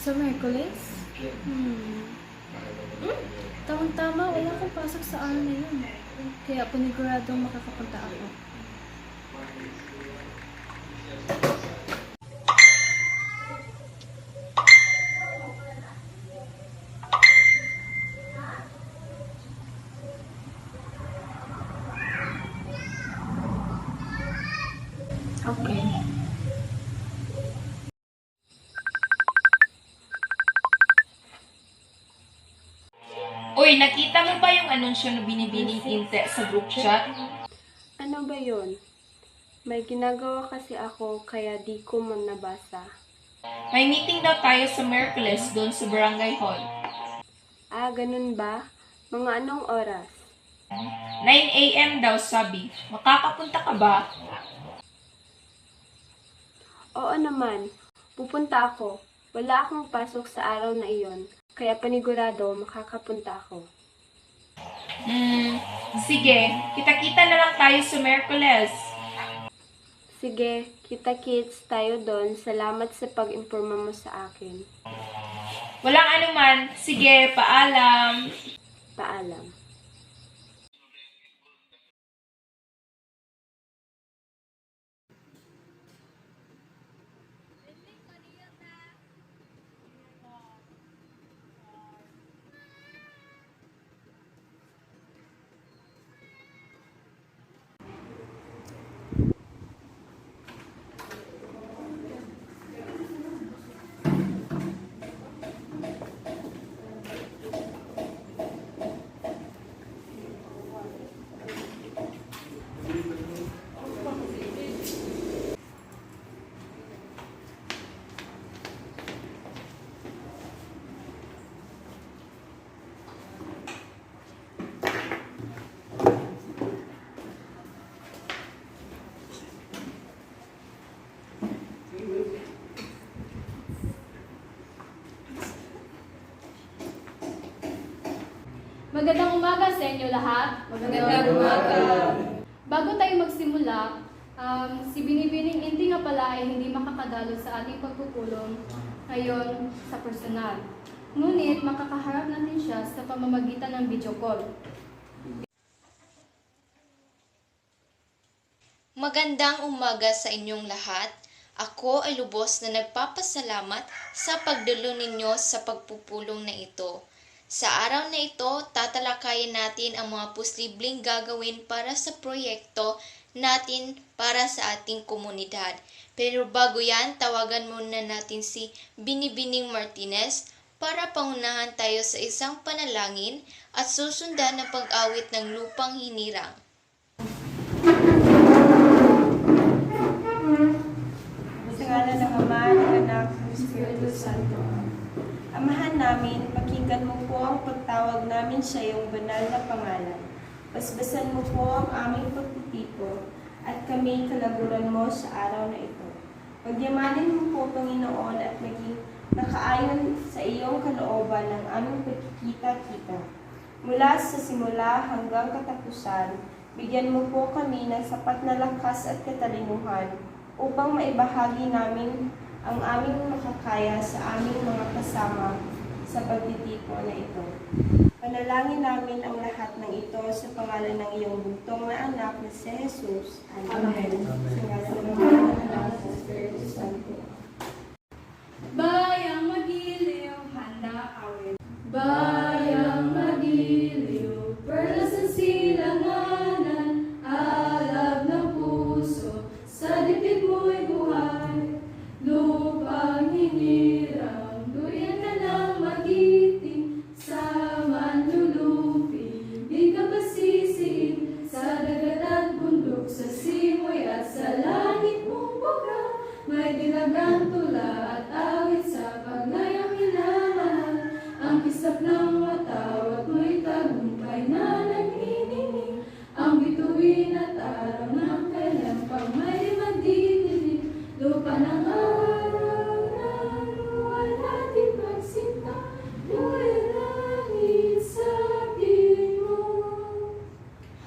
Sa Merkulis? Hmm. Tamang-tama, wala akong pasok sa araw na yun. Kaya paniguradong makakapunta ako. Okay. Uy, nakita mo ba yung anunsyo na binibining Inte sa group chat? Ano ba yon? May ginagawa kasi ako kaya di ko man nabasa. May meeting daw tayo sa Merkules doon sa Barangay Hall. Ah, ganun ba? Mga anong oras? 9 a.m. daw sabi. Makakapunta ka ba? Oo naman, pupunta ako. Wala akong pasok sa araw na iyon, kaya panigurado makakapunta ako. Sige. Kita-kita na lang tayo sa Merkules. Sige, kita-kits tayo doon. Salamat sa pag-imporma mo sa akin. Walang anuman. Sige, paalam. Paalam. Magandang umaga sa inyo lahat. Magandang umaga. Bago tayo magsimula, si Binibining Inti nga pala ay hindi makakadalo sa ating pagpupulong ngayon sa personal. Ngunit makakaharap natin siya sa pamamagitan ng video call. Magandang umaga sa inyong lahat. Ako ay lubos na nagpapasalamat sa pagdulo ninyo sa pagpupulong na ito. Sa araw na ito, tatalakayin natin ang mga posibleng gagawin para sa proyekto natin para sa ating komunidad. Pero bago yan, tawagan muna natin si Binibining Martinez para pangunahan tayo sa isang panalangin at susundan ng pag-awit ng lupang hinirang. Sa ngalan ng Ama, ng Anak, ng Espiritu Santo. Amahan namin, pakinggan mo po ang pagtawag namin sa iyong banal na pangalan. Basbasan mo po ang aming pagtitipo at kami kalaguran mo sa araw na ito. Pagyamanin mo po, Panginoon, at maging nakaayon sa iyong kalooban ng aming pagkikita-kita. Mula sa simula hanggang katapusan, bigyan mo po kami ng sapat na lakas at katalinuhan upang maibahagi namin ang aming makakaya sa aming mga kasama sa pagtitipo na ito. Panalangin namin ang lahat ng ito sa pangalan ng iyong bugtong na anak na si Jesus. Amen. Sa ngalan ng Ama, ng Anak, ng Espiritu Santo. Bayang magiliw, handa awit. Bayang magiliw, perlas ng silanganan, alab ng puso, sa dibdib mo'y buhay. Lupang hinirang, duyan ka ng magiting, sa manlulupi, di ka pasisiin, sa dagat at bundok, sa simoy at sa langit mong buka, may dinagang tula at awit sa pagnayang hinamahal, ang kisap ng watawat mo'y tagumpay na nagniningning, ang bituin at araw ng kailan pang may magdidilig, lupa ng araw na luwan ating pagsinta, buhay langit sa piling mo.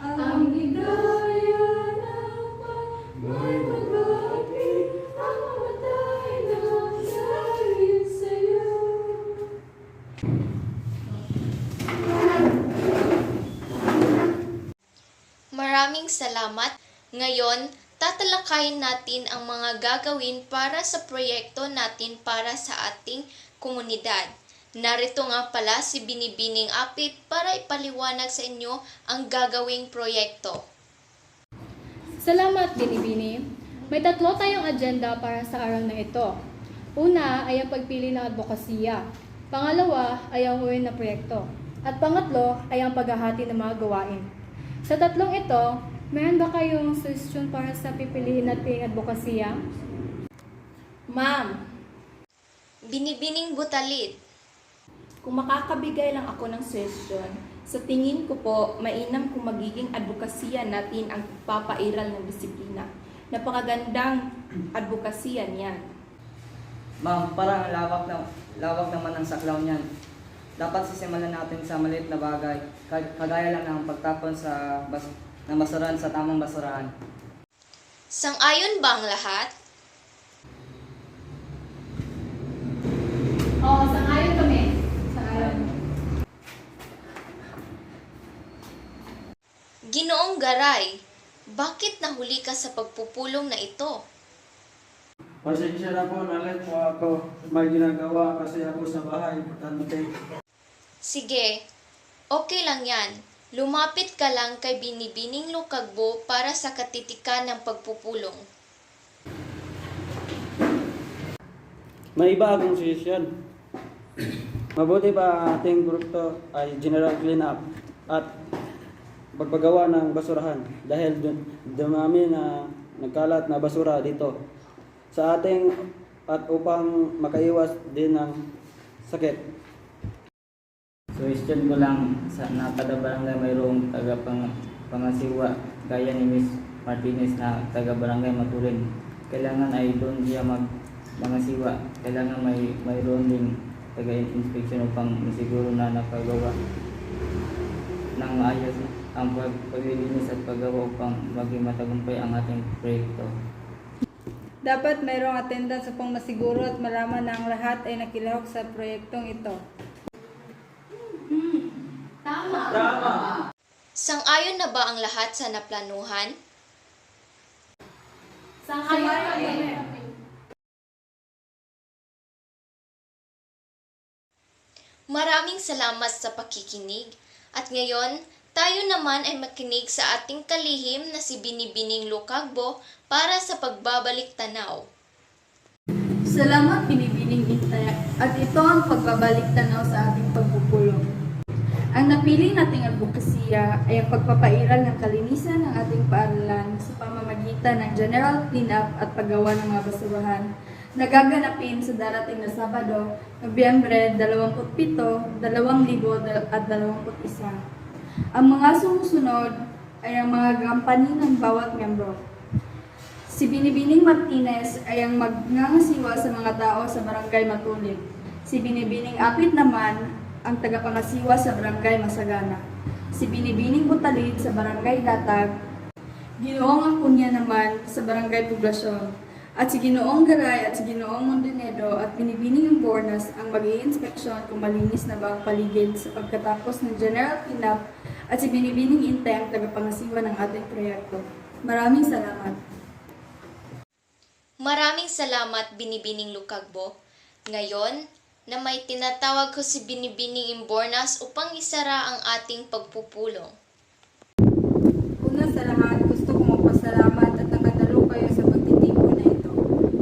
Ang higaya ng pag may magbati, ang mamatay na Ngayon, tatalakayin natin ang mga gagawin para sa proyekto natin para sa ating komunidad. Narito nga pala si Binibining Apit para ipaliwanag sa inyo ang gagawing proyekto. Salamat, Binibini. May 3 tayong agenda para sa araw na ito. Una ay ang pagpili ng advokasya. Pangalawa ay ang uwi na proyekto. At pangatlo ay ang paghahati ng mga gawain. Sa 3 ito, meron ba kayong suggestion para sa pipiliin nating advokasya? Ma'am, Binibining Butalid. kung makakabigay lang ako ng suggestion, sa tingin ko po, mainam kung magiging advokasya natin ang papairal ng disiplina. Napakagandang advokasya niyan. Ma'am, parang lawak naman ang saklaw niyan. Dapat sisimulan natin sa maliit na bagay, kagaya lang ng pagtapon ng basurahan sa tamang basurahan. Sang-ayon ba ang lahat? Oo, sang-ayon kami. Sang-ayon. Ginoong Garay, bakit nahuli ka sa pagpupulong na ito? Pasensya na po, nalit mo ako. May ginagawa kasi ako sa bahay. Tante. Sige, okay lang yan. Lumapit ka lang kay Binibining Lukagbo para sa katitikan ng pagpupulong. May iba akong suggestion. Mabuti pa ang ating grupo ay general cleanup at pagpagawa ng basurahan dahil dumami na nagkalat na basura dito sa ating at upang makaiwas din ng sakit. Suggestion ko lang sa kada barangay mayroong taga-pangasiwa gaya ni Miss Martinez na taga-barangay Maturin. Kailangan ay doon siya mangasiwa. Kailangan mayroon din taga-inspection upang masiguro na nakagawa ng maayos ang paglilinis at paggawa upang maging matagumpay ang ating proyekto. Dapat mayroong attendance upang masiguro at malaman na ang lahat ay nakilahok sa proyektong ito. Sang-ayon na ba ang lahat sa naplanuhan? Sang-ayon kami. Maraming salamat sa pakikinig. At ngayon, tayo naman ay makinig sa ating kalihim na si Binibining Lukagbo para sa pagbabalik tanaw. Salamat, Binibining Intay, at ito ang pagbabalik tanaw sa ating pagpupulong. Ang napili nating advokasya ay ang pagpapairal ng kalinisan ng ating paaralan sa pamamagitan ng general cleanup at paggawa ng mga basurahan na gaganapin sa darating na Sabado, Nobyembre 27, 2021. Ang mga sumusunod ay ang mga gampanin ng bawat miyembro. Si Binibining Martinez ay ang magnangasiwa sa mga tao sa Barangay Matulid. Si Binibining Apit naman ang tagapangasiwa sa Barangay Masagana. Si Binibining Butalid sa Barangay Latag. Ginoong Acuña naman sa Barangay Poblasyon. At si Ginoong Garay at si Ginoong Montenegro at Binibining Imbornas ang mag-i-inspeksyon kung malinis na ba ang paligid sa pagkatapos ng general cleanup at si Binibining Intay ang tagapangasiwa ng ating proyekto. Maraming salamat. Maraming salamat, Binibining Lukagbo. Ngayon, na may tinatawag ko si Binibining Imbornas upang isara ang ating pagpupulong. Una sa lahat, gusto kong magpasalamat at nakadalo kayo sa pagtitipon na ito.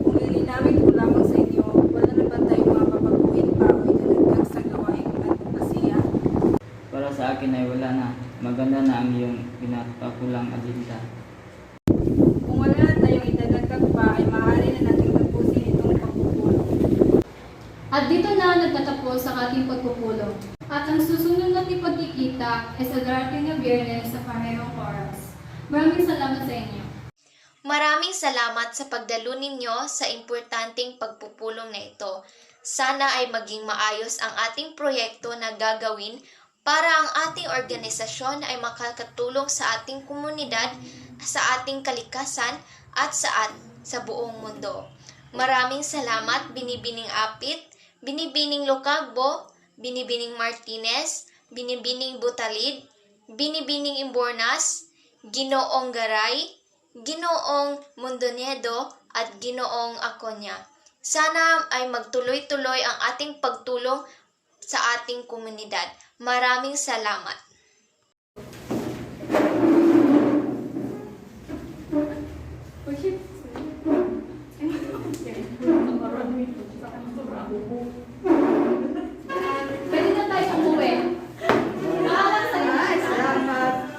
Kung ilinawin ko lamang sa inyo, wala na ba tayong mapapaguhin pa o idalagdag sa gawaing advokasya? Para sa akin ay wala na. Maganda na ang iyong pinapakulang agenda. Kung wala na tayong idadagdag pa, ay maaari na nating tapusin itong pagpupulong. At dito na nagtatapos ang ating pagpupulong. At ang susunod nating pagkikita ay sa darating na Biyernes sa parehong oras. Maraming salamat sa inyo. Maraming salamat sa pagdalo ninyo sa importanteng pagpupulong na ito. Sana ay maging maayos ang ating proyekto na gagawin para ang ating organisasyon ay makakatulong sa ating komunidad, sa ating kalikasan at sa buong mundo. Maraming salamat, Binibining Apit, Binibining Lukagbo, Binibining Martinez, Binibining Butalid, Binibining Imbornas, Ginoong Garay, Ginoong Mondonedo at Ginoong Aconia. Sana ay magtuloy-tuloy ang ating pagtulong sa ating komunidad. Maraming salamat. Pwede na tayo umuwi. Paalam sa inyo. Salamat.